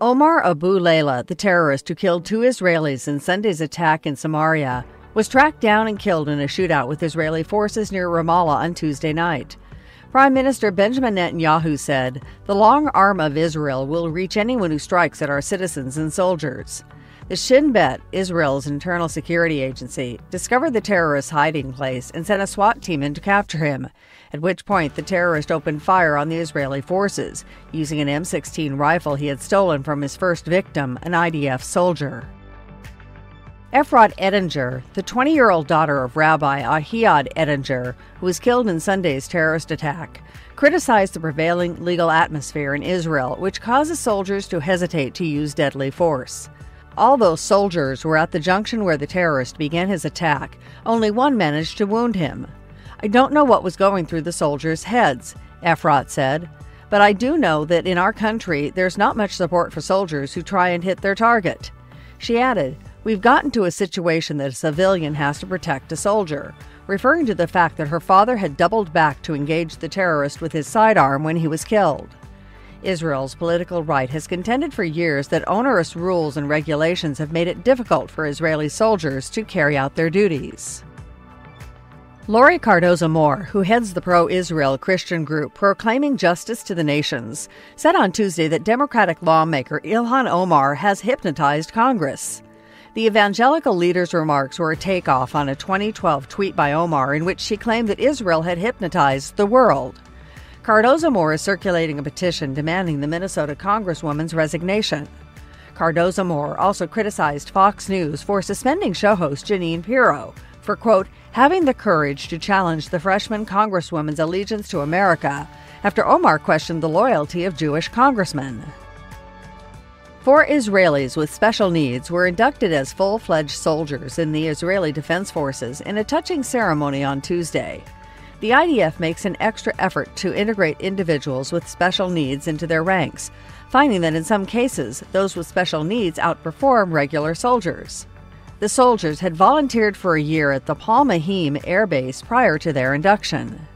Omar Abu Layla, the terrorist who killed 2 Israelis in Sunday's attack in Samaria, was tracked down and killed in a shootout with Israeli forces near Ramallah on Tuesday night. Prime Minister Benjamin Netanyahu said, "The long arm of Israel will reach anyone who strikes at our citizens and soldiers." The Shin Bet, Israel's internal security agency, discovered the terrorist's hiding place and sent a SWAT team in to capture him, at which point the terrorist opened fire on the Israeli forces, using an M16 rifle he had stolen from his first victim, an IDF soldier. Efrat Ettinger, the 20-year-old daughter of Rabbi Ahiad Ettinger, who was killed in Sunday's terrorist attack, criticized the prevailing legal atmosphere in Israel, which causes soldiers to hesitate to use deadly force. Although soldiers were at the junction where the terrorist began his attack, only one managed to wound him. "I don't know what was going through the soldiers' heads," Efrat said, "but I do know that in our country there's not much support for soldiers who try and hit their target." She added, "We've gotten to a situation that a civilian has to protect a soldier," referring to the fact that her father had doubled back to engage the terrorist with his sidearm when he was killed. Israel's political right has contended for years that onerous rules and regulations have made it difficult for Israeli soldiers to carry out their duties. Lori Cardozo-Moore, who heads the pro-Israel Christian group Proclaiming Justice to the Nations, said on Tuesday that Democratic lawmaker Ilhan Omar has hypnotized Congress. The evangelical leader's remarks were a takeoff on a 2012 tweet by Omar in which she claimed that Israel had hypnotized the world. Cardozo-Moore is circulating a petition demanding the Minnesota Congresswoman's resignation. Cardozo-Moore also criticized Fox News for suspending show host Jeanine Pirro for, quote, having the courage to challenge the freshman Congresswoman's allegiance to America after Omar questioned the loyalty of Jewish congressmen. 4 Israelis with special needs were inducted as full-fledged soldiers in the Israeli Defense Forces in a touching ceremony on Tuesday. The IDF makes an extra effort to integrate individuals with special needs into their ranks, finding that in some cases, those with special needs outperform regular soldiers. The soldiers had volunteered for a year at the Palmahim Air Base prior to their induction.